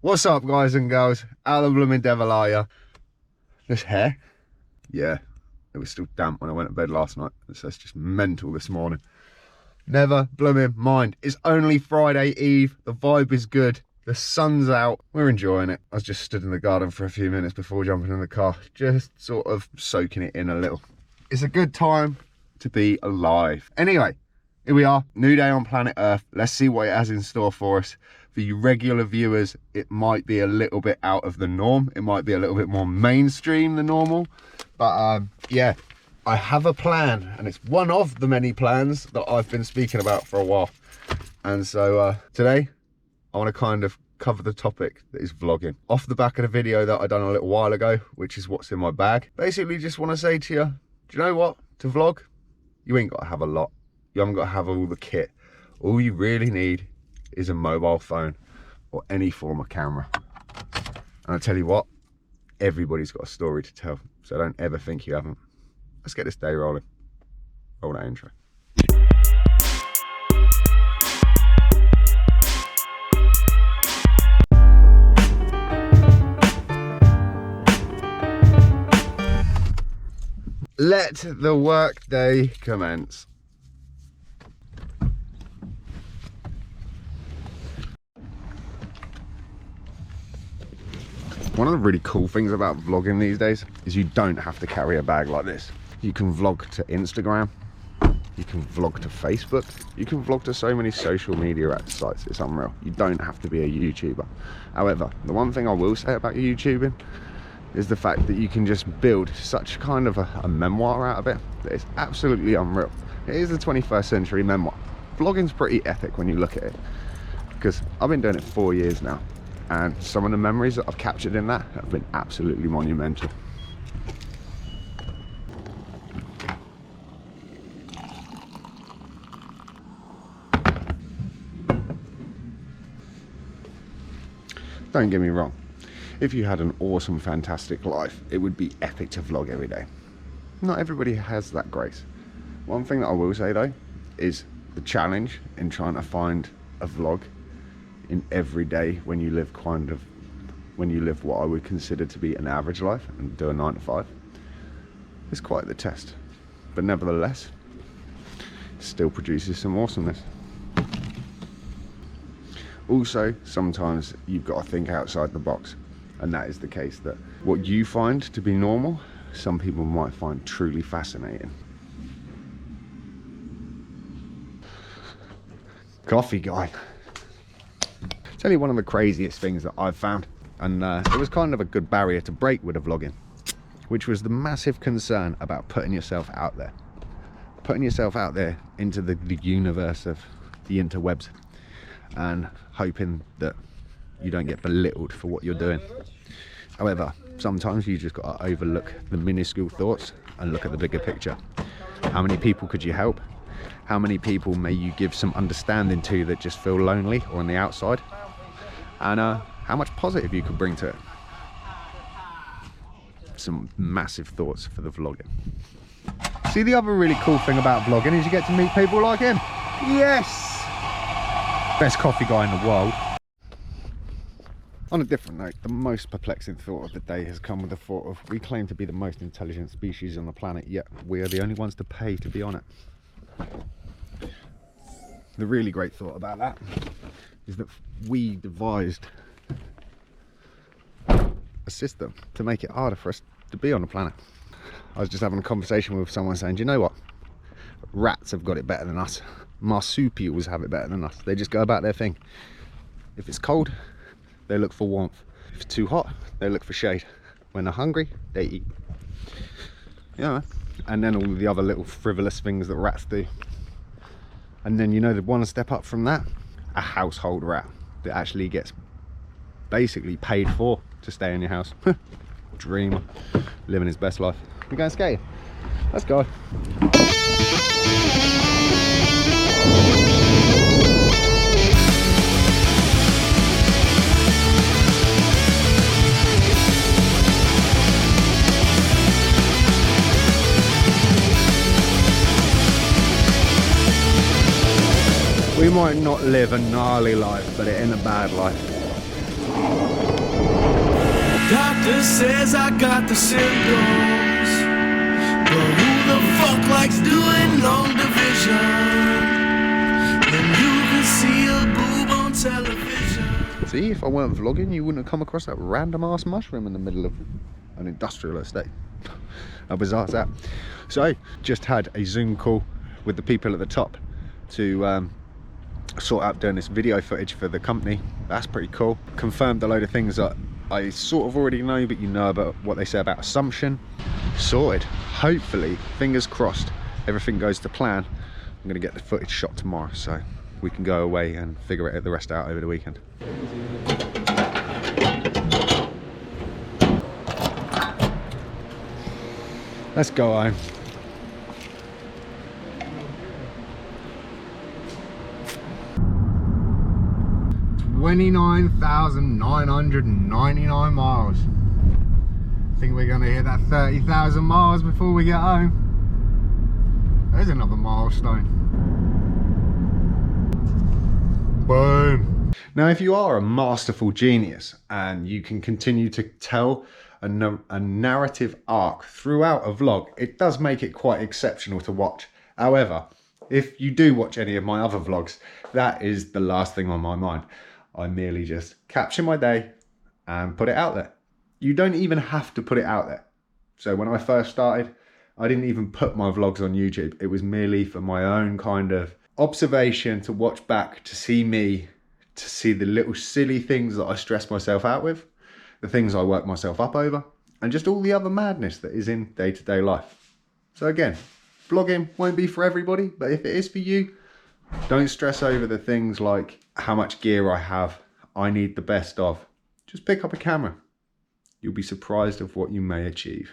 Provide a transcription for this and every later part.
What's up, guys and girls? How the blooming devil are ya? This hair? Yeah, it was still damp when I went to bed last night, so it's just mental this morning. Never blooming mind. It's only Friday Eve. The vibe is good. The sun's out. We're enjoying it. I was just stood in the garden for a few minutes before jumping in the car, just sort of soaking it in a little. It's a good time to be alive. Anyway, here we are. New day on planet Earth. Let's see what it has in store for us. For you regular viewers, it might be a little bit out of the norm. It might be a little bit more mainstream than normal. But yeah, I have a plan, and it's one of the many plans that I've been speaking about for a while. And so today, I want to kind of cover the topic that is vlogging. Off the back of the video that I done a little while ago, which is what's in my bag. Basically, just want to say to you, do you know what? To vlog, you ain't got to have a lot. You haven't got to have all the kit. All you really need is a mobile phone or any form of camera. And I tell you what, everybody's got a story to tell, so don't ever think you haven't. Let's get this day rolling. Roll that intro. Let the work day commence. One of the really cool things about vlogging these days is you don't have to carry a bag like this. You can vlog to Instagram, you can vlog to Facebook, you can vlog to so many social media sites, it's unreal. You don't have to be a YouTuber. However, the one thing I will say about YouTubing is the fact that you can just build such kind of a memoir out of it that it's absolutely unreal. It is the 21st century memoir. Vlogging's pretty epic when you look at it, because I've been doing it 4 years now. And some of the memories that I've captured in that have been absolutely monumental. Don't get me wrong, if you had an awesome, fantastic life, it would be epic to vlog every day. Not everybody has that grace. One thing that I will say though, is the challenge in trying to find a vlog in every day when you live what I would consider to be an average life and do a 9 to 5 is quite the test, but nevertheless it still produces some awesomeness. Also, sometimes you've got to think outside the box, and that is the case that what you find to be normal, some people might find truly fascinating. Coffee guy. Tell you one of the craziest things that I've found, and it was kind of a good barrier to break with the vlogging, which was the massive concern about putting yourself out there. Putting yourself out there into the universe of the interwebs and hoping that you don't get belittled for what you're doing. However, sometimes you just got to overlook the minuscule thoughts and look at the bigger picture. How many people could you help? How many people may you give some understanding to that just feel lonely or on the outside? And how much positive you could bring to it. Some massive thoughts for the vlogging. See, the other really cool thing about vlogging is you get to meet people like him. Yes! Best coffee guy in the world. On a different note, the most perplexing thought of the day has come with the thought of we claim to be the most intelligent species on the planet, yet we are the only ones to pay to be on it. The really great thought about that is that we devised a system to make it harder for us to be on the planet. I was just having a conversation with someone saying, do you know what? Rats have got it better than us. Marsupials have it better than us. They just go about their thing. If it's cold, they look for warmth. If it's too hot, they look for shade. When they're hungry, they eat. Yeah, and then all the other little frivolous things that rats do. And then, you know, the one step up from that, a household rat that actually gets basically paid for to stay in your house. Dreamer, living his best life. You going skating? Let's go. We might not live a gnarly life, but it ain't a bad life. Doctor says I got the symptoms, but who the fuck likes doing long division when you can see a boob on television? See, if I weren't vlogging, you wouldn't have come across that random ass mushroom in the middle of an industrial estate. How bizarre is that? So, just had a Zoom call with the people at the top to sort out doing this video footage for the company. That's pretty cool. Confirmed a load of things that I sort of already know, but you know about what they say about assumption. Sorted. Hopefully, fingers crossed, everything goes to plan. I'm gonna get the footage shot tomorrow, so we can go away and figure the rest out over the weekend. Let's go home. $29,999 miles. Think we're gonna hit that 30,000 miles before we get home. There's another milestone. Boom. Now, if you are a masterful genius and you can continue to tell a narrative arc throughout a vlog, it does make it quite exceptional to watch. However, if you do watch any of my other vlogs, that is the last thing on my mind. I merely just capture my day and put it out there. You don't even have to put it out there. So when I first started, I didn't even put my vlogs on YouTube. It was merely for my own kind of observation, to watch back, to see me, to see the little silly things that I stress myself out with, the things I work myself up over, and just all the other madness that is in day-to-day life. So again, vlogging won't be for everybody, but if it is for you, don't stress over the things like how much gear I have, I need the best of. Just pick up a camera. You'll be surprised of what you may achieve.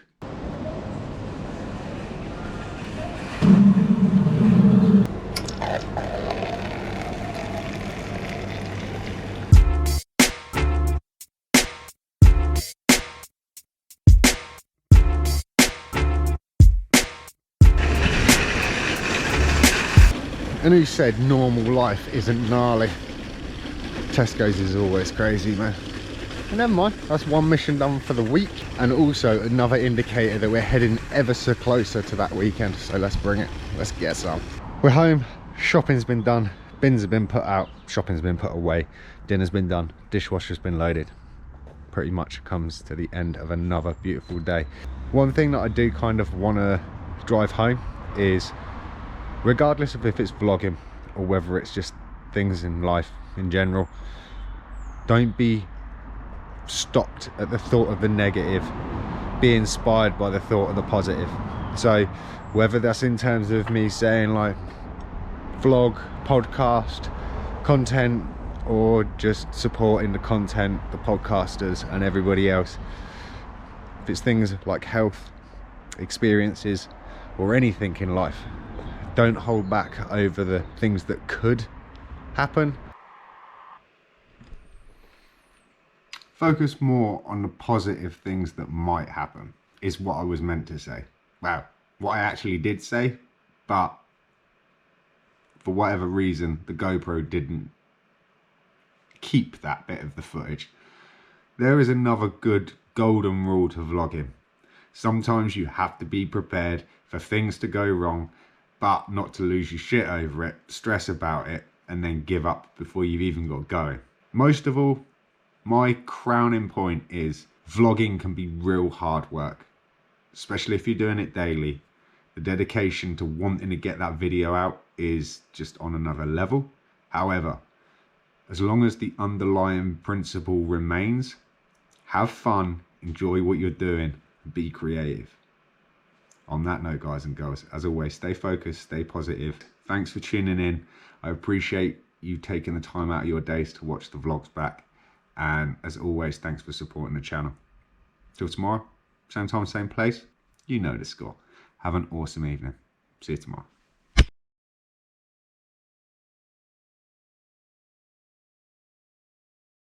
And who said normal life isn't gnarly? Tesco's is always crazy, man. But never mind, that's one mission done for the week, and also another indicator that we're heading ever so closer to that weekend. So let's bring it, let's get some. We're home, shopping's been done, bins have been put out, shopping's been put away, dinner's been done, dishwasher's been loaded. Pretty much comes to the end of another beautiful day. One thing that I do kind of want to drive home is, regardless of if it's vlogging or whether it's just things in life in general, don't be stopped at the thought of the negative. Be inspired by the thought of the positive. So whether that's in terms of me saying like vlog, podcast, content, or just supporting the content, the podcasters and everybody else. If it's things like health, experiences, or anything in life, don't hold back over the things that could happen. Focus more on the positive things that might happen, is what I was meant to say. Well, what I actually did say, but for whatever reason, the GoPro didn't keep that bit of the footage. There is another good golden rule to vlogging. Sometimes you have to be prepared for things to go wrong, but not to lose your shit over it, stress about it, and then give up before you've even got going. Most of all, my crowning point is vlogging can be real hard work, especially if you're doing it daily. The dedication to wanting to get that video out is just on another level. However, as long as the underlying principle remains, have fun, enjoy what you're doing, and be creative. On that note, guys and girls, as always, stay focused, stay positive. Thanks for tuning in. I appreciate you taking the time out of your days to watch the vlogs back. And as always, thanks for supporting the channel. Till tomorrow, same time, same place. You know the score. Have an awesome evening. See you tomorrow.